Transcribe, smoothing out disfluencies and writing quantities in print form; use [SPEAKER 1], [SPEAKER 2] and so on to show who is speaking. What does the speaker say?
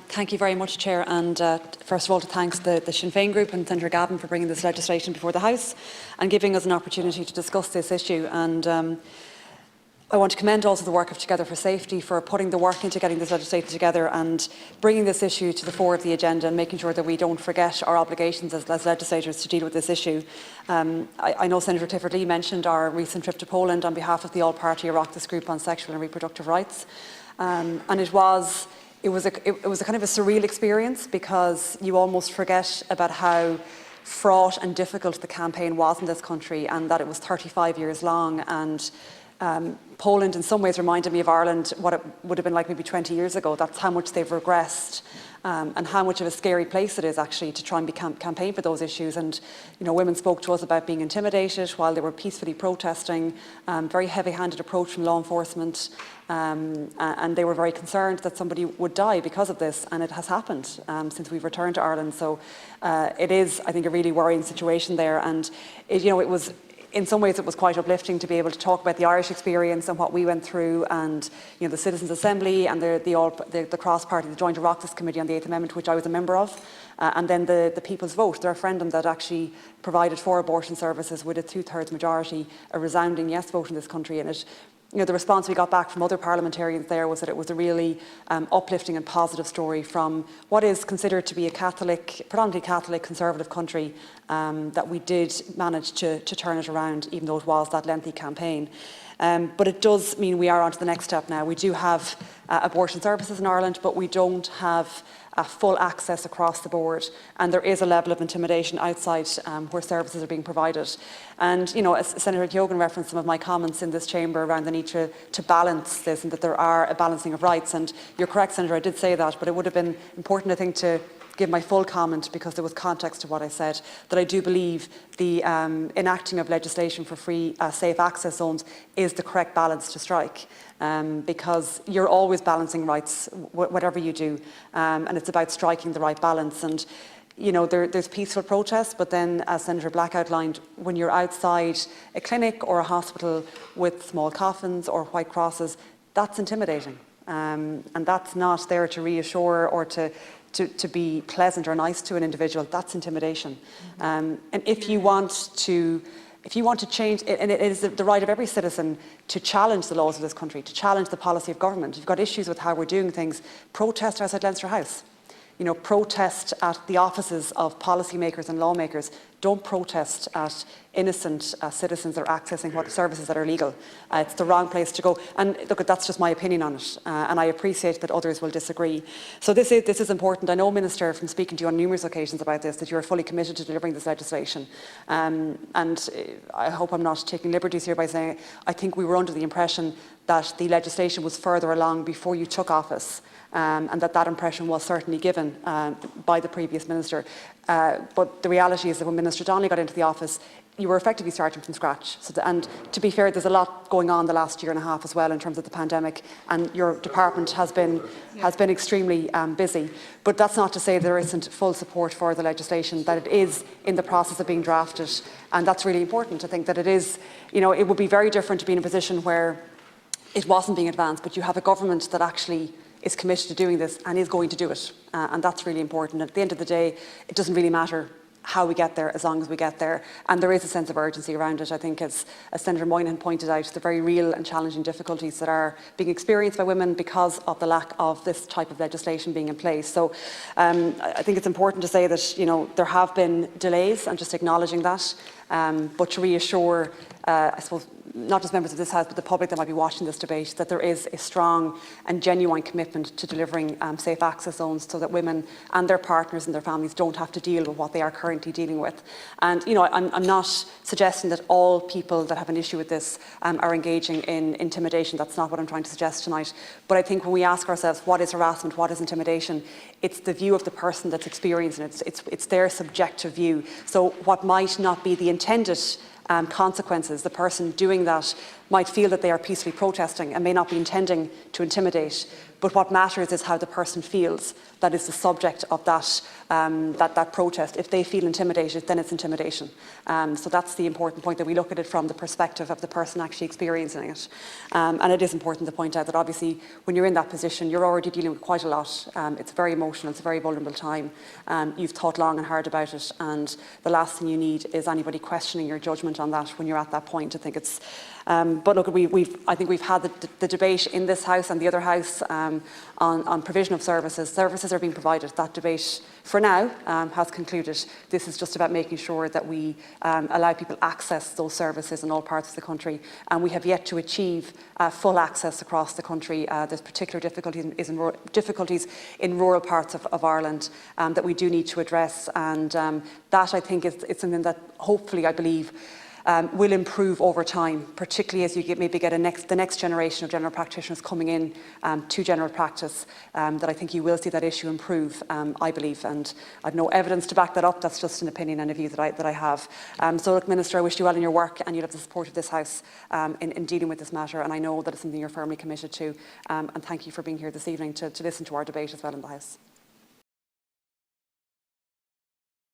[SPEAKER 1] Thank you very much, Chair, and first of all to thank the Sinn Féin Group and Senator Gavin for bringing this legislation before the House and giving us an opportunity to discuss this issue. And I want to commend also the work of Together for Safety for putting the work into getting this legislation together and bringing this issue to the fore of the agenda and making sure that we don't forget our obligations as legislators to deal with this issue. I know Senator Clifford Lee mentioned our recent trip to Poland on behalf of the all-party Oireachtas group on sexual and reproductive rights, and it was a kind of a surreal experience because you almost forget about how fraught and difficult the campaign was in this country and that it was 35 years long. And Poland in some ways reminded me of Ireland, what it would have been like maybe 20 years ago. That's how much they've regressed and how much of a scary place it is actually to try and campaign for those issues. And women spoke to us about being intimidated while they were peacefully protesting, very heavy-handed approach from law enforcement, and they were very concerned that somebody would die because of this, and it has happened since we've returned to Ireland. So it is, I think, a really worrying situation there, and it was. In some ways, it was quite uplifting to be able to talk about the Irish experience and what we went through, and the Citizens' Assembly and the cross-party, the Joint Oireachtas Committee on the 8th Amendment, which I was a member of, and then the People's Vote, the referendum that actually provided for abortion services with a 2/3 majority, a resounding yes vote in this country. And it, the response we got back from other parliamentarians there was that it was a really uplifting and positive story from what is considered to be a predominantly Catholic, conservative country, that we did manage to turn it around, even though it was that lengthy campaign. But it does mean we are on to the next step now. We do have abortion services in Ireland, but we don't have full access across the board, and there is a level of intimidation outside where services are being provided. And as Senator Keoghan referenced some of my comments in this chamber around the need to balance this and that there are a balancing of rights, and you're correct, Senator, I did say that, but it would have been important, I think, to give my full comment because there was context to what I said, that I do believe the enacting of legislation for free safe access zones is the correct balance to strike, because you're always balancing rights whatever you do, and it's about striking the right balance. And there's peaceful protests, but then, as Senator Black outlined, when you're outside a clinic or a hospital with small coffins or white crosses, that's intimidating, and that's not there to reassure or to be pleasant or nice to an individual. That's intimidation. And if you want to change, and it is the right of every citizen to challenge the laws of this country, to challenge the policy of government. If you've got issues with how we're doing things, protest outside Leinster House. Protest at the offices of policymakers and lawmakers. Don't protest at innocent citizens that are accessing what services that are legal. It's the wrong place to go. And look, that's just my opinion on it, and I appreciate that others will disagree. So this is important. I know, Minister, from speaking to you on numerous occasions about this, that you are fully committed to delivering this legislation. And I hope I'm not taking liberties here by saying I think we were under the impression that the legislation was further along before you took office. And that impression was certainly given by the previous minister. But the reality is that when Minister Donnelly got into the office, you were effectively starting from scratch. And to be fair, there's a lot going on the last year and a half as well in terms of the pandemic, and your department has been extremely busy. But that's not to say there isn't full support for the legislation, that it is in the process of being drafted, and that's really important. I think that it is, it would be very different to be in a position where it wasn't being advanced, but you have a government that actually is committed to doing this and is going to do it, and that's really important. At the end of the day, it doesn't really matter how we get there as long as we get there, and there is a sense of urgency around it. I think, as Senator Moynihan pointed out, the very real and challenging difficulties that are being experienced by women because of the lack of this type of legislation being in place. So I think it's important to say that there have been delays, and just acknowledging that, but to reassure I suppose not just members of this House but the public that might be watching this debate, that there is a strong and genuine commitment to delivering safe access zones so that women and their partners and their families don't have to deal with what they are currently dealing with. And I'm not suggesting that all people that have an issue with this are engaging in intimidation. That's not what I'm trying to suggest tonight. But I think when we ask ourselves what is harassment, what is intimidation, it's the view of the person that's experiencing it. It's their subjective view. So what might not be the intended consequences, the person doing that might feel that they are peacefully protesting and may not be intending to intimidate, but what matters is how the person feels that is the subject of that protest. If they feel intimidated, then it's intimidation. So that's the important point, that we look at it from the perspective of the person actually experiencing it. And it is important to point out that obviously when you're in that position, you're already dealing with quite a lot. It's very emotional, it's a very vulnerable time. You've thought long and hard about it, and the last thing you need is anybody questioning your judgment on that when you're at that point. I think it's but look, I think we've had the debate in this House and the other House on provision of services. Services are being provided. That debate, for now, has concluded. This is just about making sure that we allow people access those services in all parts of the country, and we have yet to achieve full access across the country. There's particular difficulties in rural parts of Ireland that we do need to address, and that, I think, is something that hopefully, I believe, will improve over time, particularly as you maybe get the next generation of general practitioners coming in to general practice, that I think you will see that issue improve, I believe, and I've no evidence to back that up. That's just an opinion and a view that I have. So look, Minister, I wish you well in your work, and you'll have the support of this House in dealing with this matter, and I know that it's something you're firmly committed to, and thank you for being here this evening to listen to our debate as well in the House.